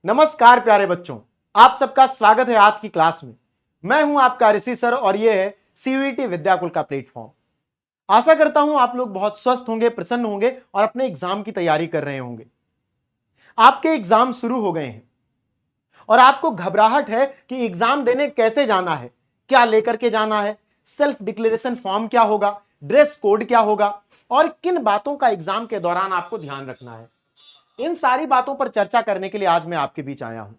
नमस्कार प्यारे बच्चों, आप सबका स्वागत है आज की क्लास में। मैं हूं आपका ऋषि सर और यह है सीयूईटी विद्याकुल का प्लेटफॉर्म। आशा करता हूं आप लोग बहुत स्वस्थ होंगे, प्रसन्न होंगे और अपने एग्जाम की तैयारी कर रहे होंगे। आपके एग्जाम शुरू हो गए हैं और आपको घबराहट है कि एग्जाम देने कैसे जाना है, क्या लेकर के जाना है, सेल्फ डिक्लेरेशन फॉर्म क्या होगा, ड्रेस कोड क्या होगा और किन बातों का एग्जाम के दौरान आपको ध्यान रखना है। इन सारी बातों पर चर्चा करने के लिए आज मैं आपके बीच आया हूं।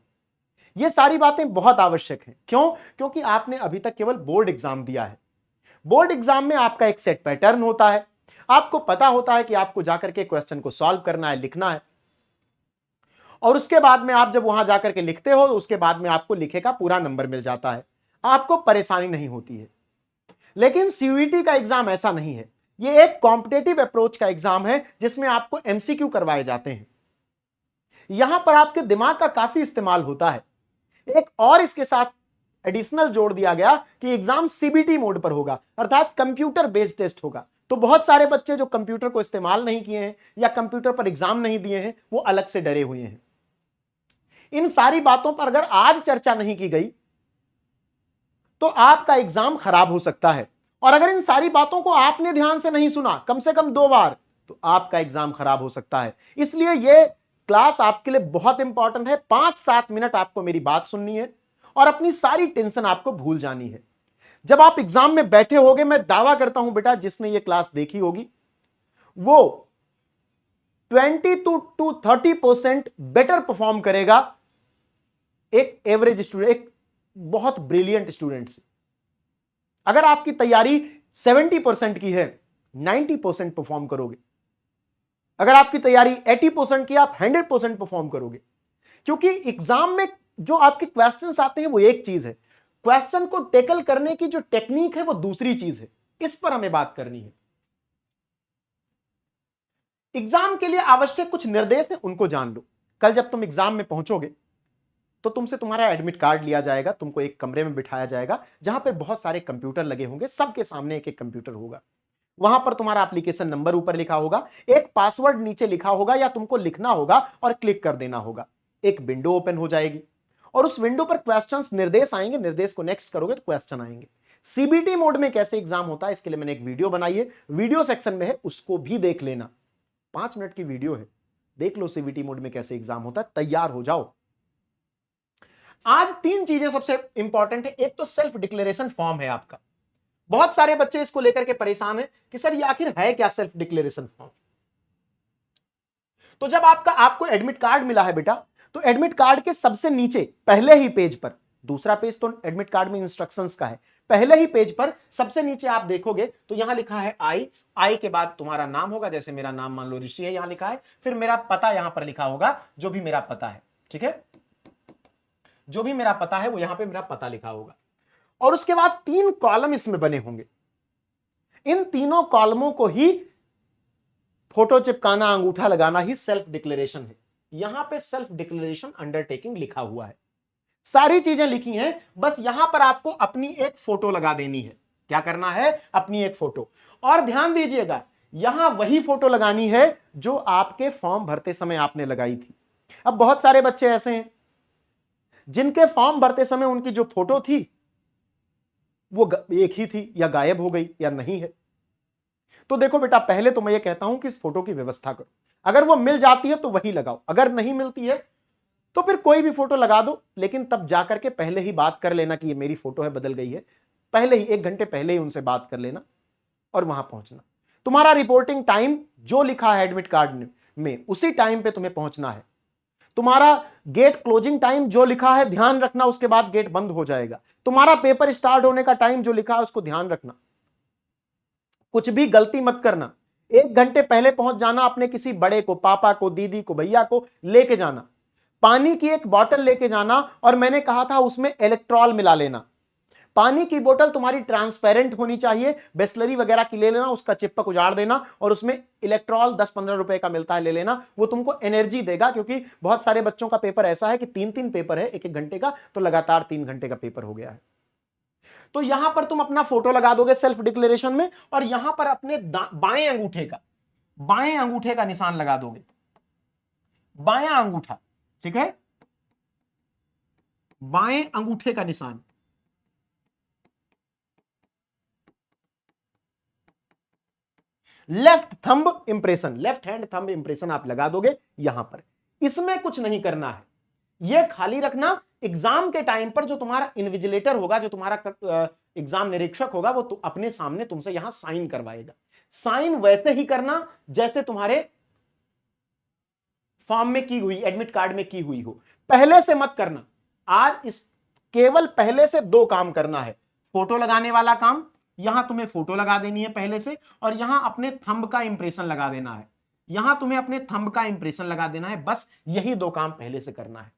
ये सारी बातें बहुत आवश्यक हैं। क्यों? क्योंकि आपने अभी तक केवल बोर्ड एग्जाम दिया है। बोर्ड एग्जाम में आपका एक सेट पैटर्न होता है। आपको पता होता है कि आपको जाकर के क्वेश्चन को सॉल्व करना है, लिखना है और उसके बाद में आप जब वहां जाकर के लिखते हो तो उसके बाद में आपको लिखे का पूरा नंबर मिल जाता है, आपको परेशानी नहीं होती है। लेकिन सीयूईटी का एग्जाम ऐसा नहीं है। यह एक कॉम्पिटेटिव अप्रोच का एग्जाम है जिसमें आपको एमसीक्यू करवाए जाते हैं। यहां पर आपके दिमाग का काफी इस्तेमाल होता है। एक और इसके साथ एडिशनल जोड़ दिया गया कि एग्जाम सीबीटी मोड पर होगा, अर्थात कंप्यूटर बेस्ड टेस्ट होगा। तो बहुत सारे बच्चे जो कंप्यूटर को इस्तेमाल नहीं किए हैं या कंप्यूटर पर एग्जाम नहीं दिए हैं वो अलग से डरे हुए हैं। इन सारी बातों पर अगर आज चर्चा नहीं की गई तो आपका एग्जाम खराब हो सकता है। और अगर इन सारी बातों को आपने ध्यान से नहीं सुना कम से कम 2 बार तो आपका एग्जाम खराब हो सकता है। इसलिए यह क्लास आपके लिए बहुत इंपॉर्टेंट है। 5-7 मिनट आपको मेरी बात सुननी है और अपनी सारी टेंशन आपको भूल जानी है। जब आप एग्जाम में बैठे होगे, मैं दावा करता हूं बेटा, जिसने ये क्लास देखी होगी वो 20 to 30% बेटर परफॉर्म करेगा एक एवरेज स्टूडेंट, एक बहुत ब्रिलियंट स्टूडेंट से। अगर आपकी तैयारी 70% की है, 90% परफॉर्म करोगे। अगर आपकी तैयारी 80% की, आप 100% परफॉर्म करोगे। क्योंकि एग्जाम में जो आपके क्वेश्चंस आते हैं वो एक चीज है, क्वेश्चन को टैकल करने की जो टेक्निक है वो दूसरी चीज है। इस पर हमें बात करनी है। एग्जाम के लिए आवश्यक कुछ निर्देश है, उनको जान लो। कल जब तुम एग्जाम में पहुंचोगे तो तुमसे तुम्हारा एडमिट कार्ड लिया जाएगा, तुमको एक कमरे में बिठाया जाएगा जहां पे बहुत सारे कंप्यूटर लगे होंगे, सबके सामने एक एक कंप्यूटर होगा। वहां पर तुम्हारा एप्लीकेशन नंबर ऊपर लिखा होगा, एक पासवर्ड नीचे लिखा होगा या तुमको लिखना होगा और क्लिक कर देना होगा। एक विंडो ओपन हो जाएगी और उस विंडो पर क्वेश्चंस, निर्देश आएंगे। निर्देश को नेक्स्ट करोगे तो क्वेश्चन आएंगे। सीबीटी मोड में कैसे एग्जाम होता है इसके लिए मैंने एक वीडियो बनाई है, वीडियो सेक्शन में है, उसको भी देख लेना। 5 मिनट की वीडियो है, देख लो सीबीटी मोड में कैसे एग्जाम होता है, तैयार हो जाओ। आज 3 चीजें सबसे इंपॉर्टेंट है। एक तो सेल्फ डिक्लेरेशन फॉर्म है आपका। बहुत सारे बच्चे इसको लेकर के परेशान हैं कि सर ये आखिर है क्या सेल्फ डिक्लेरेशन फॉर्म। तो जब आपको एडमिट कार्ड मिला है बेटा, तो एडमिट कार्ड के सबसे नीचे पहले ही पेज पर, दूसरा पेज तो एडमिट कार्ड में इंस्ट्रक्शंस का है, पहले ही पेज पर सबसे नीचे आप देखोगे तो यहां लिखा है आई के बाद तुम्हारा नाम होगा, जैसे मेरा नाम मान लो ऋषि है, यहां लिखा है। फिर मेरा पता यहां पर लिखा होगा, जो भी मेरा पता है, ठीक है, जो भी मेरा पता है वो यहां पे मेरा पता लिखा होगा। और उसके बाद 3 कॉलम इसमें बने होंगे। इन तीनों कॉलमों को ही फोटो चिपकाना, अंगूठा लगाना ही सेल्फ डिक्लेरेशन है। यहां पे सेल्फ डिक्लेरेशन अंडरटेकिंग लिखा हुआ है, सारी चीजें लिखी हैं। बस यहां पर आपको अपनी एक फोटो लगा देनी है। क्या करना है? अपनी एक फोटो। और ध्यान दीजिएगा, यहां वही फोटो लगानी है जो आपके फॉर्म भरते समय आपने लगाई थी। अब बहुत सारे बच्चे ऐसे हैं जिनके फॉर्म भरते समय उनकी जो फोटो थी वो एक ही थी, या गायब हो गई, या नहीं है। तो देखो बेटा, पहले तो मैं ये कहता हूं कि इस फोटो की व्यवस्था करो। अगर वो मिल जाती है तो वही लगाओ, अगर नहीं मिलती है तो फिर कोई भी फोटो लगा दो। लेकिन तब जाकर के पहले ही बात कर लेना कि ये मेरी फोटो है, बदल गई है। पहले ही 1 घंटे पहले ही उनसे बात कर लेना और वहां पहुंचना। तुम्हारा रिपोर्टिंग टाइम जो लिखा है एडमिट कार्ड में उसी टाइम पे तुम्हें पहुंचना है। तुम्हारा गेट क्लोजिंग टाइम जो लिखा है ध्यान रखना, उसके बाद गेट बंद हो जाएगा। तुम्हारा पेपर स्टार्ट होने का टाइम जो लिखा है उसको ध्यान रखना, कुछ भी गलती मत करना। 1 घंटे पहले पहुंच जाना, अपने किसी बड़े को, पापा को, दीदी को, भैया को लेके जाना। पानी की एक बोतल लेके जाना, और मैंने कहा था उसमें इलेक्ट्रॉल मिला लेना। पानी की बोतल तुम्हारी ट्रांसपेरेंट होनी चाहिए, बिसलरी वगैरह की ले लेना, उसका चिपक उजाड़ देना और उसमें इलेक्ट्रॉल 10-15 रुपए का मिलता है, ले लेना। वो तुमको एनर्जी देगा, क्योंकि बहुत सारे बच्चों का पेपर ऐसा है कि 3-3 पेपर है 1-1 घंटे का, तो लगातार 3 घंटे का पेपर हो गया है। तो यहां पर तुम अपना फोटो लगा दोगे सेल्फ डिक्लेरेशन में, और यहां पर अपने बाएं अंगूठे का निशान लगा दोगे, बायां अंगूठा, ठीक है। बाएं अंगूठे का निशान, left thumb impression, left hand thumb impression आप लगा दोगे यहां पर। इसमें कुछ नहीं करना है, यह खाली रखना एग्जाम के टाइम पर जो तुम्हारा इन्विजिलेटर होगा, जो तुम्हारा एग्जाम निरीक्षक होगा, वो अपने सामने तुमसे यहां साइन करवाएगा। साइन वैसे ही करना जैसे तुम्हारे फॉर्म में की हुई, एडमिट कार्ड में की हुई हो, पहले से मत करना। आज इस केवल पहले से दो काम करना है, फोटो लगाने वाला काम, यहां तुम्हें फोटो लगा देनी है पहले से, और यहां अपने थंब का इंप्रेशन लगा देना है, यहां तुम्हें अपने थंब का इंप्रेशन लगा देना है, बस यही दो काम पहले से करना है।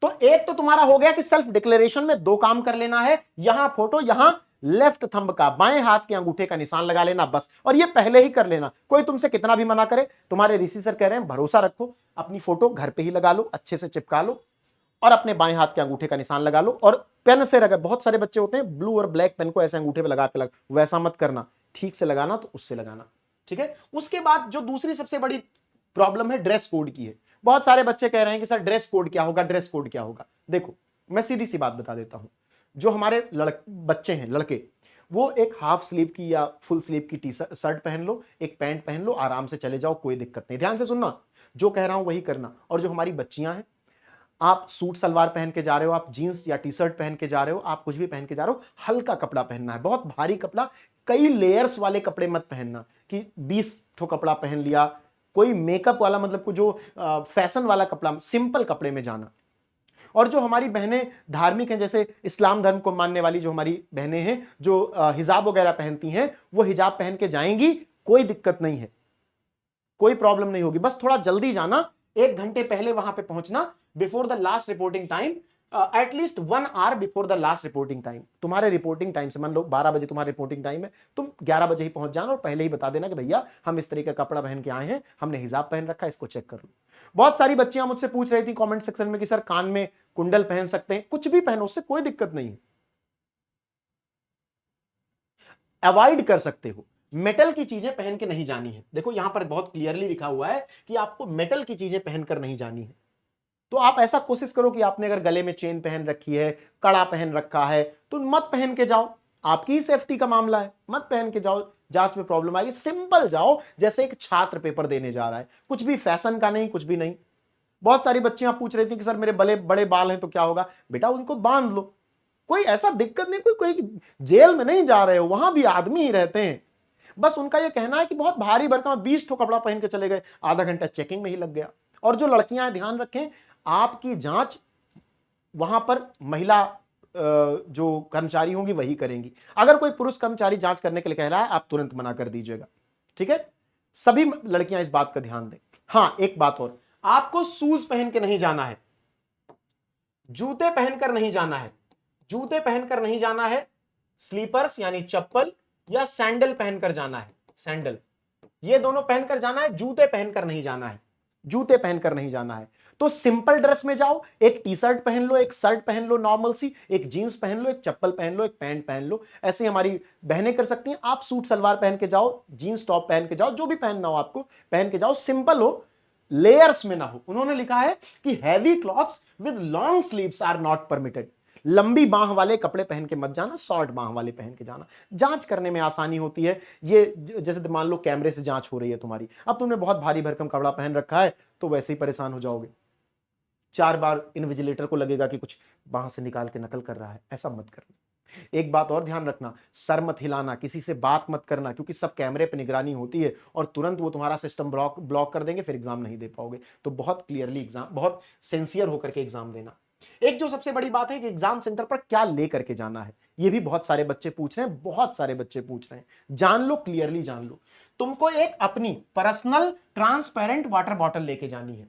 तो एक तो तुम्हारा हो गया कि सेल्फ डिक्लेरेशन में दो काम कर लेना है, यहां फोटो, यहां लेफ्ट थंब का, बाएं हाथ के अंगूठे का निशान लगा लेना बस, और ये पहले ही कर लेना। कोई तुमसे कितना भी मना करे, तुम्हारे ऋषि सर कह रहे हैं भरोसा रखो, अपनी फोटो घर पे ही लगा लो, अच्छे से चिपका लो, और अपने बाएं हाथ के अंगूठे का निशान लगा लो, और पेन से अगर बहुत सारे बच्चे होते हैं ब्लू और ब्लैक पेन को ऐसे अंगूठे पे लगा के वैसा मत करना, ठीक से लगाना तो उससे लगाना, ठीक है। उसके बाद जो दूसरी सबसे बड़ी प्रॉब्लम है ड्रेस कोड की है। बहुत सारे बच्चे कह रहे हैं कि सर ड्रेस कोड क्या होगा, ड्रेस कोड क्या होगा। देखो मैं सीधी सी बात बता देता हूं, जो हमारे बच्चे हैं लड़के, वो एक हाफ स्लीव की या फुल स्लीव की टी शर्ट पहन लो, एक पैंट पहन लो, आराम से चले जाओ, कोई दिक्कत नहीं। ध्यान से सुनना, जो कह रहा हूं वही करना। और जो हमारी बच्चियां हैं, आप सूट सलवार पहन के जा रहे हो, आप जीन्स या टी शर्ट पहन के जा रहे हो, आप कुछ भी पहन के जा रहे हो, हल्का कपड़ा पहनना है, बहुत भारी कपड़ा, कई लेयर्स वाले कपड़े मत पहनना कि 20 ठो कपड़ा पहन लिया, कोई मेकअप वाला, मतलब को जो फैशन वाला कपड़ा, सिंपल कपड़े में जाना। और जो हमारी बहनें धार्मिक हैं, जैसे इस्लाम धर्म को मानने वाली जो हमारी बहनें हैं, जो हिजाब वगैरह पहनती हैं, वो हिजाब पहन के जाएंगी, कोई दिक्कत नहीं है, कोई प्रॉब्लम नहीं होगी। बस थोड़ा जल्दी जाना, 1 घंटे पहले वहां पे पहुंचना, before the last reporting time, at least 1 hour before the last reporting time. तुम्हारे रिपोर्टिंग टाइम से, मान लो 12 बजे तुम्हारा रिपोर्टिंग टाइम है, तुम 11 बजे ही पहुंच जाना, और पहले ही बता देना कि भैया हम इस तरीके का कपड़ा पहन के आए हैं, हमने हिजाब पहन रखा है, इसको चेक कर लो। बहुत सारी बच्चियां मुझसे पूछ रही थी कमेंट सेक्शन में कि सर कान में कुंडल पहन सकते हैं, कुछ भी पहनो, उससे कोई दिक्कत नहीं है, अवॉइड कर सकते हो। मेटल की चीजें पहन के नहीं जानी है। देखो यहां पर बहुत क्लियरली लिखा हुआ है कि आपको मेटल की चीजें पहनकर नहीं जानी है। तो आप ऐसा कोशिश करो कि आपने अगर गले में चेन पहन रखी है, कड़ा पहन रखा है, तो मत पहन के जाओ, आपकी ही सेफ्टी का मामला है, मत पहन के जाओ, जांच में प्रॉब्लम आएगी। सिंपल जाओ, जैसे एक छात्र पेपर देने जा रहा है, कुछ भी फैशन का नहीं, कुछ भी नहीं। बहुत सारी बच्चियां पूछ रही थी कि सर मेरे बड़े बड़े बाल हैं तो क्या होगा। बेटा उनको बांध लो, कोई ऐसा दिक्कत नहीं, कोई जेल में नहीं जा रहे हो, वहां भी आदमी ही रहते हैं। बस उनका यह कहना है कि बहुत भारी भरकम 20 ठो कपड़ा पहन के चले गए, आधा घंटा चेकिंग में ही लग गया। और जो लड़कियां ध्यान रखें, आपकी जांच वहां पर महिला जो कर्मचारी होंगी वही करेंगी। अगर कोई पुरुष कर्मचारी जांच करने के लिए कह रहा है, आप तुरंत मना कर दीजिएगा, ठीक है। सभी लड़कियां इस बात का ध्यान दें। हां एक बात और, आपको शूज पहन के नहीं जाना है, जूते पहनकर नहीं जाना है, जूते पहनकर नहीं जाना है, स्लीपर्स यानी चप्पल या सैंडल पहनकर जाना है, सैंडल, ये दोनों पहनकर जाना है, जूते पहनकर नहीं जाना है, जूते पहनकर नहीं जाना है। तो सिंपल ड्रेस में जाओ, एक टी शर्ट पहन लो, एक शर्ट पहन लो नॉर्मल सी, एक जींस पहन लो, एक चप्पल पहन लो, एक पैंट पहन लो। ऐसे हमारी बहनें कर सकती हैं। आप सूट सलवार पहन के जाओ, जींस टॉप पहन के जाओ, जो भी पहनना हो आपको पहन के जाओ, सिंपल हो, लेयर्स में ना हो। उन्होंने लिखा है कि heavy clothes with long sleeves are not permitted. लंबी बाह वाले कपड़े पहन के मत जाना, शॉर्ट बाह वाले पहन के जाना। जांच करने में आसानी होती है। ये जैसे मान लो कैमरे से जांच हो रही है तुम्हारी, अब तुमने बहुत भारी भरकम कपड़ा पहन रखा है तो वैसे ही परेशान हो जाओगे, 4 बार इन्विजिलेटर को लगेगा कि कुछ बाह से निकाल के नकल कर रहा है। ऐसा मत करना। एक बात और ध्यान रखना, सर मत हिलाना, किसी से बात मत करना, क्योंकि सब कैमरे पे निगरानी होती है और तुरंत वो तुम्हारा सिस्टम ब्लॉक कर देंगे, फिर एग्जाम नहीं दे पाओगे। तो बहुत क्लियरली एग्जाम, बहुत सिंसियर होकर के एग्जाम देना। एक जो सबसे बड़ी बात है कि एग्जाम सेंटर पर क्या लेकर के जाना है, ये भी बहुत सारे बच्चे पूछ रहे हैं, बहुत सारे बच्चे पूछ रहे हैं। जान लो, क्लियरली जान लो। तुमको एक अपनी पर्सनल ट्रांसपेरेंट वाटर बॉटल लेके जानी है।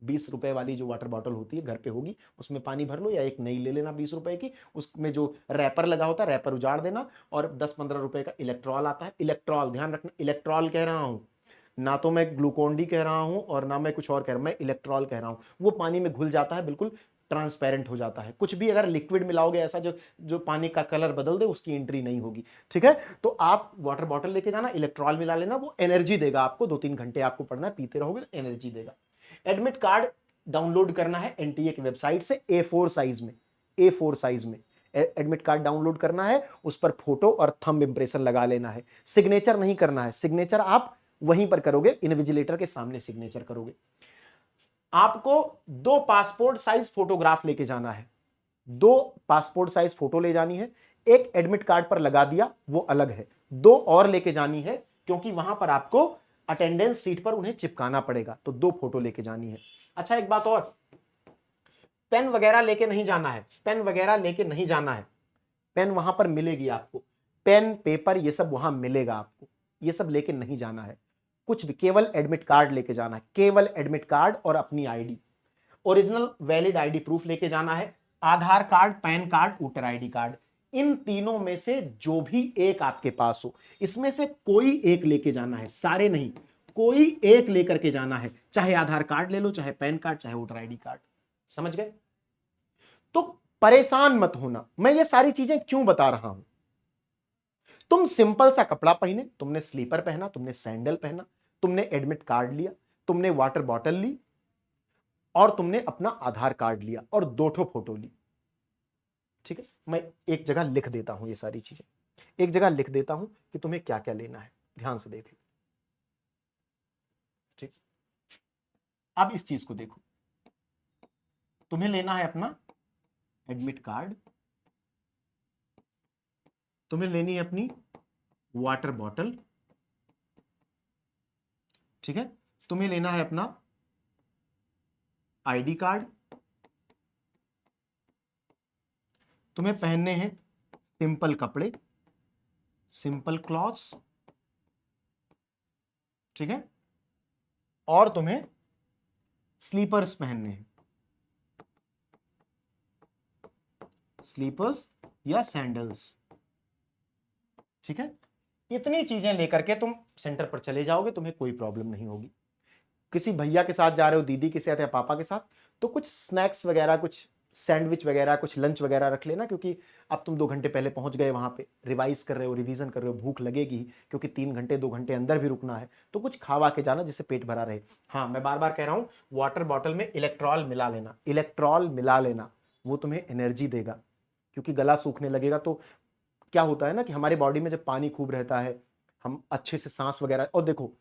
20 रुपए वाली जो वाटर बॉटल होती है घर पे होगी, उसमें पानी भर लो, या एक नई ले लेना 20 रुपए की, उसमें जो रैपर लगा होता है रैपर उजाड़ देना, और 10-15 रुपए का इलेक्ट्रॉल आता है। इलेक्ट्रॉल ध्यान रखना, इलेक्ट्रॉल कह रहा हूं, ना तो मैं ग्लूकोन डी कह रहा हूं और ना मैं कुछ और कह रहा हूं, मैं इलेक्ट्रॉल कह रहा हूं। वो पानी में घुल जाता है, बिल्कुल ट्रांसपेरेंट हो जाता है। कुछ भी अगर लिक्विड मिलाओगे ऐसा जो जो पानी का कलर बदल दे, उसकी एंट्री नहीं होगी, ठीक है। तो आप वाटर बॉटल लेके जाना, इलेक्ट्रॉल मिला लेना, वो एनर्जी देगा आपको। 2-3 घंटे आपको पढ़ना है, पीते रहोगे तो एनर्जी देगा। एडमिट कार्ड डाउनलोड करना है एनटीए की वेबसाइट से A4 साइज में, A4 साइज में एडमिट कार्ड डाउनलोड करना है, उस पर फोटो और थंब इंप्रेशन लगा लेना है। सिग्नेचर नहीं करना है, सिग्नेचर आप वहीं पर करोगे, इन्विजिलेटर के सामने सिग्नेचर करोगे। आपको 2 पासपोर्ट साइज फोटोग्राफ लेके जाना है, 2 पासपोर्ट साइज फोटो ले जानी है। एक एडमिट कार्ड पर लगा दिया वो अलग है, 2 और लेके जानी है, क्योंकि वहां पर आपको अटेंडेंस सीट पर उन्हें चिपकाना पड़ेगा, तो 2 फोटो लेके जानी है। अच्छा एक बात और, पेन वगैरह लेके नहीं जाना है, पेन वगैरह लेके नहीं जाना है। पेन वहां पर मिलेगी आपको, पेन पेपर ये सब वहां मिलेगा आपको, ये सब लेके नहीं जाना है कुछ भी, केवल एडमिट कार्ड लेके जाना है, केवल एडमिट कार्ड और अपनी ID, original valid ID proof लेके जाना है, Aadhaar card, PAN card, voter ID card, इन तीनों में से जो भी एक आपके पास हो, इसमें से कोई एक लेके जाना है, सारे नहीं, कोई एक लेकर के जाना है, चाहे आधार कार्ड ले लो, चाहे पैन कार्ड, चाहे वोटर आईडी कार्ड। समझ गए? तो परेशान मत होना, मैं ये सारी चीजें क्यों बता रहा हूं। तुम सिंपल सा कपड़ा पहने, तुमने स्लीपर पहना, तुमने सैंडल पहना, तुमने एडमिट कार्ड लिया, तुमने वाटर बॉटल ली, और तुमने अपना आधार कार्ड लिया और 2 ठो फोटो ली। ठीक है, मैं एक जगह लिख देता हूं, ये सारी चीजें एक जगह लिख देता हूं कि तुम्हें क्या क्या लेना है, ध्यान से देख लो। ठीक, अब इस चीज को देखो, तुम्हें लेना है अपना एडमिट कार्ड, तुम्हें लेनी है अपनी वाटर बॉटल, ठीक है, तुम्हें लेना है अपना आईडी कार्ड, तुम्हें पहनने हैं सिंपल कपड़े, सिंपल क्लॉथ्स, ठीक है, और तुम्हें स्लीपर्स पहनने हैं, स्लीपर्स या सैंडल्स। ठीक है, इतनी चीजें लेकर के तुम सेंटर पर चले जाओगे, तुम्हें कोई प्रॉब्लम नहीं होगी। किसी भैया के साथ जा रहे हो, दीदी के साथ या पापा के साथ, तो कुछ स्नैक्स वगैरह, कुछ सैंडविच वगैरह, कुछ लंच वगैरह रख लेना, क्योंकि अब तुम 2 घंटे पहले पहुंच गए वहां पे, रिवाइज कर रहे हो, रिवीजन कर रहे हो, भूख लगेगी, क्योंकि 3 घंटे 2 घंटे अंदर भी रुकना है, तो कुछ खावा के जाना जिससे पेट भरा रहे। हाँ, मैं बार बार कह रहा हूं, वाटर बॉटल में इलेक्ट्रॉल मिला लेना, इलेक्ट्रॉल मिला लेना, वो तुम्हें एनर्जी देगा, क्योंकि गला सूखने लगेगा। तो क्या होता है ना कि हमारी बॉडी में जब पानी खूब रहता है, हम अच्छे से सांस वगैरह, और देखो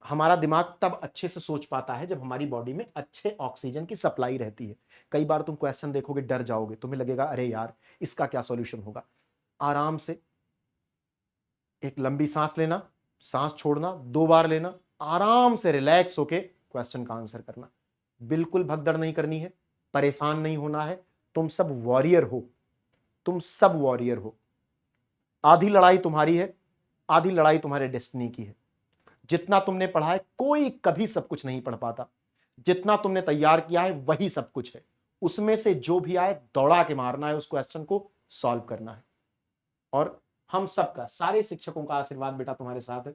हमारा दिमाग तब अच्छे से सोच पाता है जब हमारी बॉडी में अच्छे ऑक्सीजन की सप्लाई रहती है। कई बार तुम क्वेश्चन देखोगे, डर जाओगे, तुम्हें लगेगा अरे यार इसका क्या सॉल्यूशन होगा। आराम से एक लंबी सांस लेना, सांस छोड़ना, 2 बार लेना, आराम से रिलैक्स होके क्वेश्चन का आंसर करना। बिल्कुल भगदड़ नहीं करनी है, परेशान नहीं होना है। तुम सब वॉरियर हो, तुम सब वॉरियर हो। आधी लड़ाई तुम्हारी है, आधी लड़ाई तुम्हारे डेस्टिनी की है। जितना तुमने पढ़ा है, कोई कभी सब कुछ नहीं पढ़ पाता। जितना तुमने तैयार किया है वही सब कुछ है, उसमें से जो भी आए दौड़ा के मारना है, उस क्वेश्चन को सॉल्व करना है। और हम सबका, सारे शिक्षकों का आशीर्वाद बेटा तुम्हारे साथ है,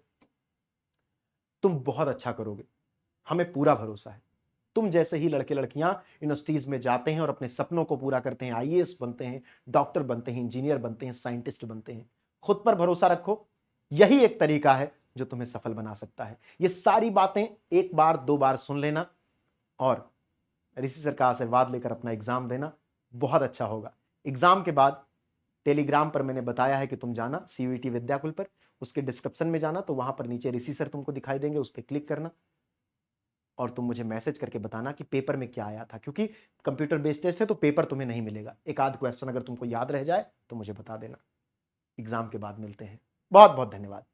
तुम बहुत अच्छा करोगे, हमें पूरा भरोसा है। तुम जैसे ही लड़के लड़कियां यूनिवर्सिटीज में जाते हैं और अपने सपनों को पूरा करते हैं, आईएएस बनते हैं, डॉक्टर बनते हैं, इंजीनियर बनते हैं, साइंटिस्ट बनते हैं, खुद पर भरोसा रखो। यही एक तरीका है जो तुम्हें सफल बना सकता है। ये सारी बातें 1 बार 2 बार सुन लेना और ऋषि सर का आशीर्वाद लेकर अपना एग्जाम देना, बहुत अच्छा होगा। एग्जाम के बाद टेलीग्राम पर मैंने बताया है कि तुम जाना सीयूईटी विद्याकुल पर, उसके डिस्क्रिप्शन में जाना, तो वहां पर नीचे ऋषि सर तुमको दिखाई देंगे, उस पर क्लिक करना और तुम मुझे मैसेज करके बताना कि पेपर में क्या आया था, क्योंकि कंप्यूटर बेस्ड टेस्ट है तो पेपर तुम्हें नहीं मिलेगा। एक आध क्वेश्चन अगर तुमको याद रह जाए तो मुझे बता देना। एग्जाम के बाद मिलते हैं। बहुत बहुत धन्यवाद।